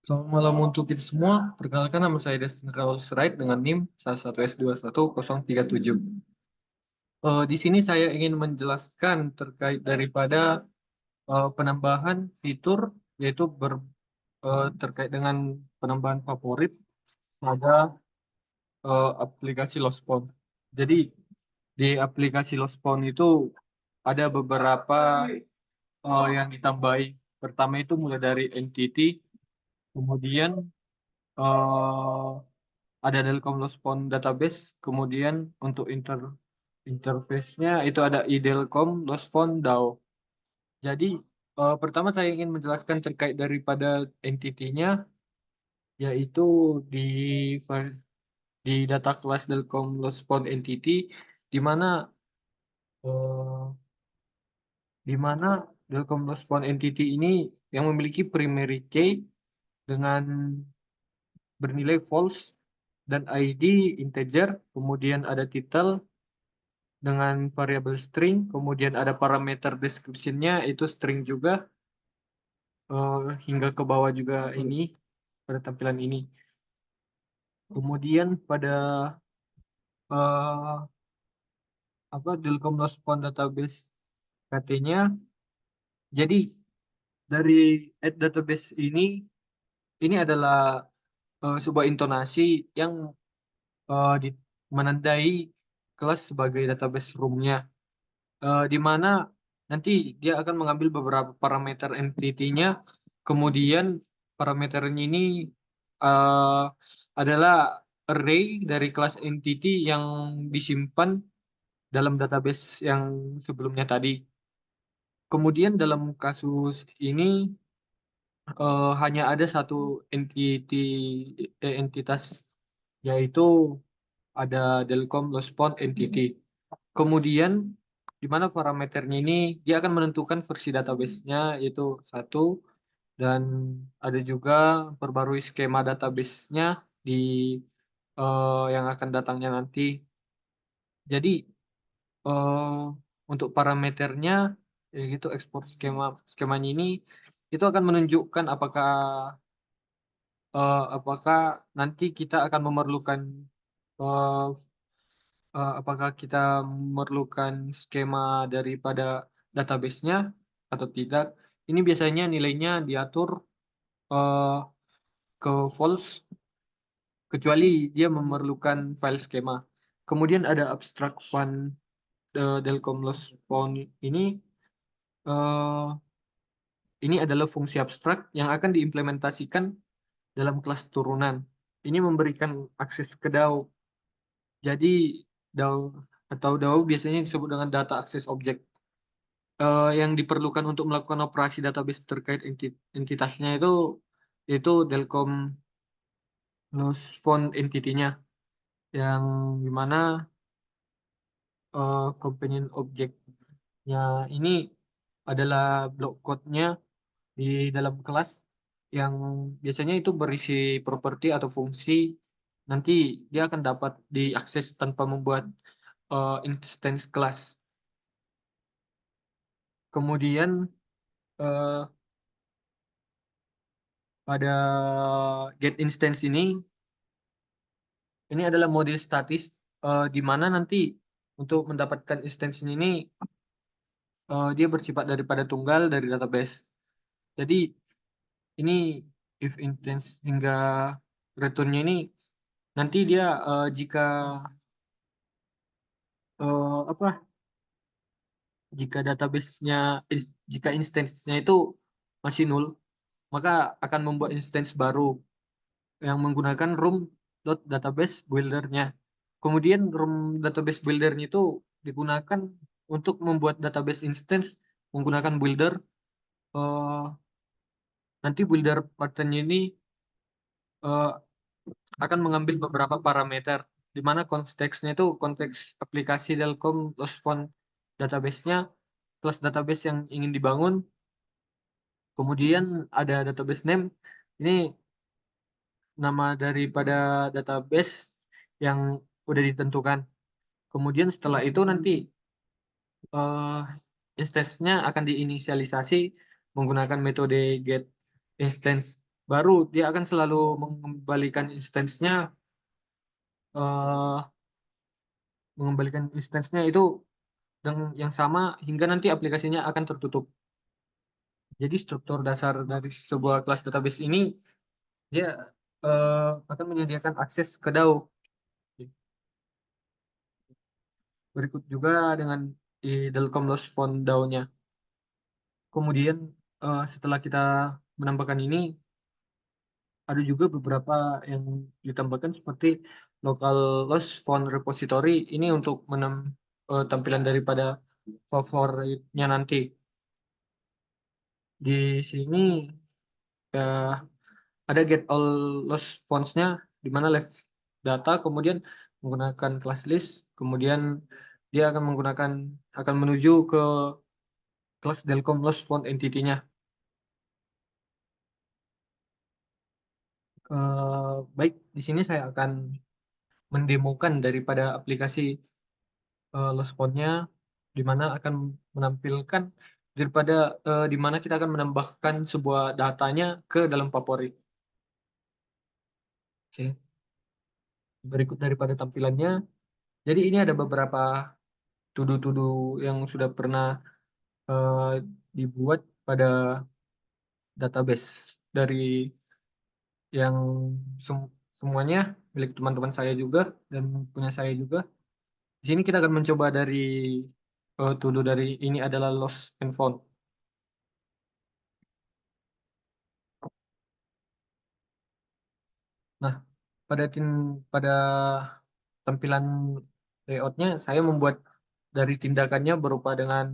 Selamat malam untuk kita semua. Perkenalkan nama saya Destin Raus Wright dengan NIM 11S21037. Di sini saya ingin menjelaskan terkait daripada penambahan fitur yaitu terkait dengan penambahan favorit pada aplikasi Lostphone. Jadi di aplikasi Lostphone itu ada beberapa yang ditambahi. Pertama itu mulai dari entity, kemudian eh, ada Delcom Lost Phone Database, kemudian untuk interface-nya itu ada iDelcom Lost Phone DAO. Jadi pertama saya ingin menjelaskan terkait daripada entity-nya, yaitu di di data class Delcom Lost Phone Entity, di mana eh, di mana Delcom Lost Phone Entity ini yang memiliki primary key dengan bernilai false dan ID integer, kemudian ada title dengan variabel string, kemudian ada parameter description-nya itu string juga, hingga ke bawah juga ini pada tampilan ini. Kemudian pada eh, Delcom Lost Phone Database KT-nya, jadi dari add database ini adalah sebuah intonasi yang menandai kelas sebagai database room-nya, di mana nanti dia akan mengambil beberapa parameter entity-nya, kemudian parameternya ini eh, adalah array dari kelas entity yang disimpan dalam database yang sebelumnya tadi. Kemudian dalam kasus ini hanya ada satu entity entitas, yaitu ada Delcom Lost Phone Entity. Kemudian di mana parameternya ini dia akan menentukan versi database-nya yaitu satu, dan ada juga perbarui skema database-nya di yang akan datangnya nanti. Jadi eh, untuk parameternya ya gitu ekspor skemanya ini itu akan menunjukkan apakah nanti kita akan memerlukan eh, apakah kita memerlukan skema daripada database-nya atau tidak. Ini biasanya nilainya diatur eh, ke false kecuali dia memerlukan file skema. Kemudian ada abstract fun Delcom Lost Phone ini. eh, ini adalah fungsi abstrak yang akan diimplementasikan dalam kelas turunan. Ini memberikan akses ke DAO. Jadi DAO atau DAO biasanya disebut dengan data access object. Yang diperlukan untuk melakukan operasi database terkait entitasnya itu Delcom Lost Phone entity-nya, yang dimana companion object-nya ini adalah blok code-nya di dalam kelas yang biasanya itu berisi properti atau fungsi. Nanti dia akan dapat diakses tanpa membuat instance kelas. Kemudian eh, pada get instance ini adalah model statis, di mana nanti untuk mendapatkan instance ini dia bersifat daripada tunggal dari database. Jadi ini if instance hingga returnnya ini nanti dia apa jika database-nya jika instance-nya itu masih nol, maka akan membuat instance baru yang menggunakan room.database builder-nya. Kemudian room database builder-nya itu digunakan untuk membuat database instance menggunakan builder. Eh, Nanti builder pattern ini eh, akan mengambil beberapa parameter, di mana konteksnya itu konteks aplikasi Telkom Lost Phone database-nya, plus database yang ingin dibangun. Kemudian ada database name. Ini nama daripada database yang udah ditentukan. Kemudian setelah itu nanti eh, instance-nya akan diinisialisasi menggunakan metode get instance. baru dia akan selalu mengembalikan instance-nya eh, itu dengan yang sama hingga nanti aplikasinya akan tertutup. Jadi struktur dasar dari sebuah kelas database ini dia akan menyediakan akses ke DAO. Berikut juga dengan di Delcom Loss Font DAO-nya. Kemudian setelah kita menambahkan ini, ada juga beberapa yang ditambahkan seperti local loss font repository ini untuk tampilan daripada favoritnya nanti. Di sini ya ada get all loss fonts-nya di mana left data kemudian menggunakan class list, kemudian dia akan menuju ke kelas Delcom loss font entity-nya. Baik, di sini saya akan mendemokan daripada aplikasi loss font-nya di mana akan menampilkan daripada di mana kita akan menambahkan sebuah datanya ke dalam favorit. Oke, berikut daripada tampilannya. Jadi ini ada beberapa to-do yang sudah pernah eh, dibuat pada database dari yang semuanya milik teman-teman saya juga dan punya saya juga. Di sini kita akan mencoba dari to-do dari ini adalah lost and found. Nah, pada tampilan layoutnya saya membuat dari tindakannya berupa dengan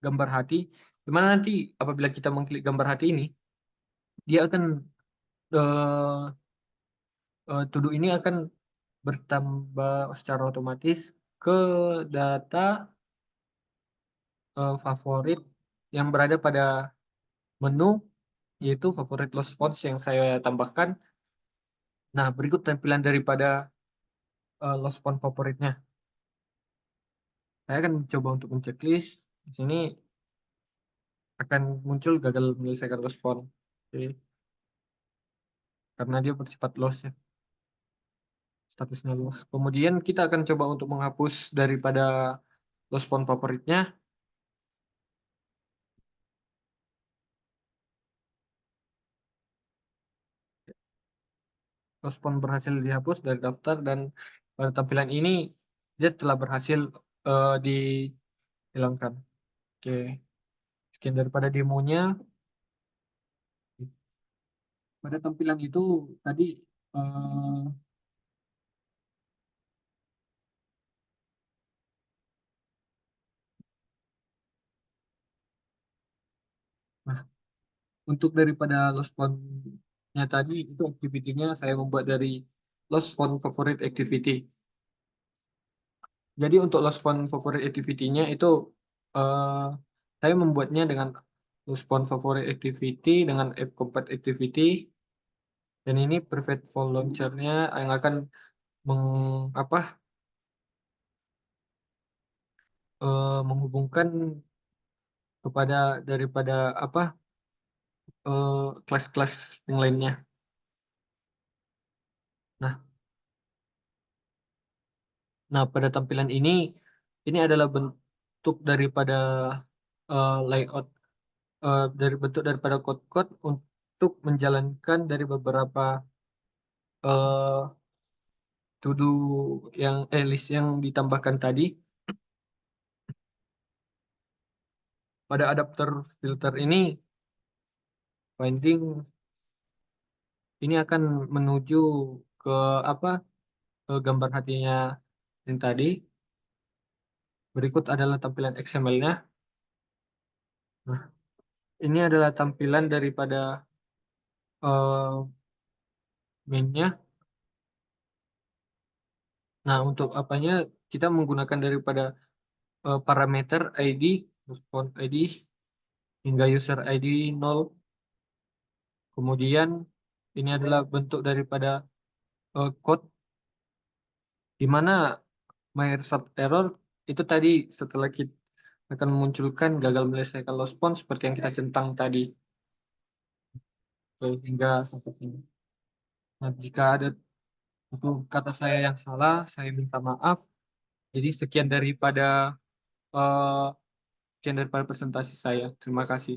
gambar hati, di mana nanti apabila kita mengklik gambar hati ini, dia akan eh, to do ini akan bertambah secara otomatis ke data favorit yang berada pada menu, yaitu favorit lost fonts yang saya tambahkan. Nah, berikut tampilan daripada lost font favoritnya. Saya akan coba untuk menceklis. Di sini akan muncul gagal menyelesaikan lost font. Oke, karena dia bersifat lost ya, statusnya lost. Kemudian kita akan coba untuk menghapus daripada lost font favoritnya. Respon berhasil dihapus dari daftar dan pada tampilan ini dia telah berhasil dihilangkan. Oke, sekian daripada demonya. Pada tampilan itu tadi eh, nah untuk daripada lost font-nya tadi itu activity-nya saya membuat dari lost font favorite activity. Jadi untuk lost font favorite activity-nya itu eh, saya membuatnya dengan lost font favorite activity dengan app compat activity. Dan ini private file launcher-nya yang akan meng, apa, menghubungkan kepada daripada apa kelas-kelas yang lainnya. Nah, pada tampilan ini adalah bentuk daripada layout dari bentuk daripada code-code untuk menjalankan dari beberapa uh, to do yang list yang ditambahkan tadi pada adapter filter ini. Finding ini akan menuju ke apa gambar hatinya yang tadi. Berikut adalah tampilan XML-nya. Nah, ini adalah tampilan daripada eh, main-nya. Nah, untuk apanya kita menggunakan daripada parameter ID, response ID hingga user ID 0. Kemudian ini adalah bentuk daripada code di mana my result error itu tadi setelah kita akan memunculkan gagal menyelesaikan loss font seperti yang kita centang tadi. hingga sampai sini. Nah, jika ada satu kata saya yang salah, saya minta maaf. Jadi eh, sekian daripada presentasi saya. Terima kasih.